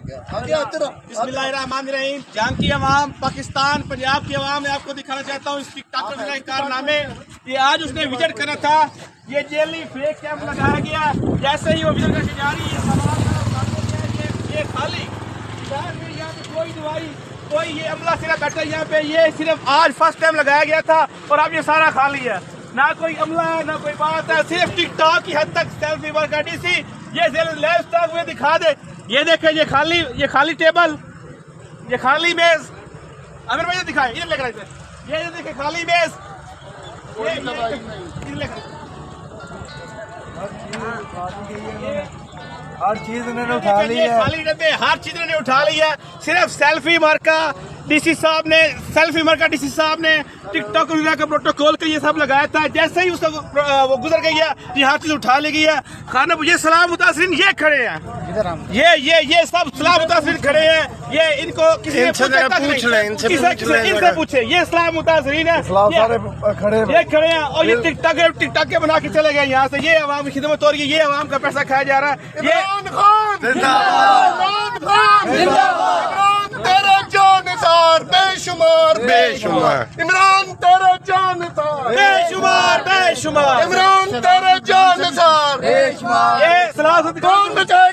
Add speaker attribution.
Speaker 1: बिस्मिल्लाहिर्रहमानिर्रहीम। जहाँ की अवाम, पाकिस्तान पंजाब की अवाम, मैं आपको दिखाना चाहता हूँ इस टिकटॉक के कारनामे। ये आज उसने विजिट करा था, ये जेली फेक कैंप लगाया गया। जैसे ही वो विजिट करके जा रही है, ये खाली यहाँ पे कोई दवाई, कोई ये अमला सिर्फ बैठा है यहाँ पे। ये सिर्फ आज फर्स्ट टाइम लगाया गया था और अब ये सारा खाली है। ना कोई अमला है, ना कोई बात है, सिर्फ टिकटॉक की हद तक सेल्फी वर्क है। डीसी ये स्टॉक में दिखा दे। ये देखे, ये खाली टेबल, ये खाली मेज। अमीर भाई दिखाए, इधर लेकर आए। ये देखे खाली मेज,
Speaker 2: हर चीज इन्होंने उठा ली है,
Speaker 1: खाली डब्बे, हर चीज इन्होंने उठा ली है। सिर्फ सेल्फी मार्का डीसी साहब ने, टिकटॉक का प्रोटोकॉल का ये सब लगाया था। जैसे ही उसका वो गुजर गई है, ये हर चीज उठा ली गई है। खाना ये सलाम मुतासरीन ये खड़े हैं, ये सब सलाम मुतासरीन खड़े हैं। ये इनको किसी ने इनसे पूछे, ये सलाम मुतासरीन है, ये खड़े हैं। और ये टिकटॉक के बना के चले गए यहाँ से। ये अवाम की खिदमत हो रही है, ये अवाम का पैसा खाया जा रहा है। ये
Speaker 3: तेरा जानसार बेशुमार इमरान, तेरा जानसार
Speaker 1: बेशुमार
Speaker 3: इमरान, तेरा जानसार
Speaker 1: ये सलाह
Speaker 3: कौन बचाएगा?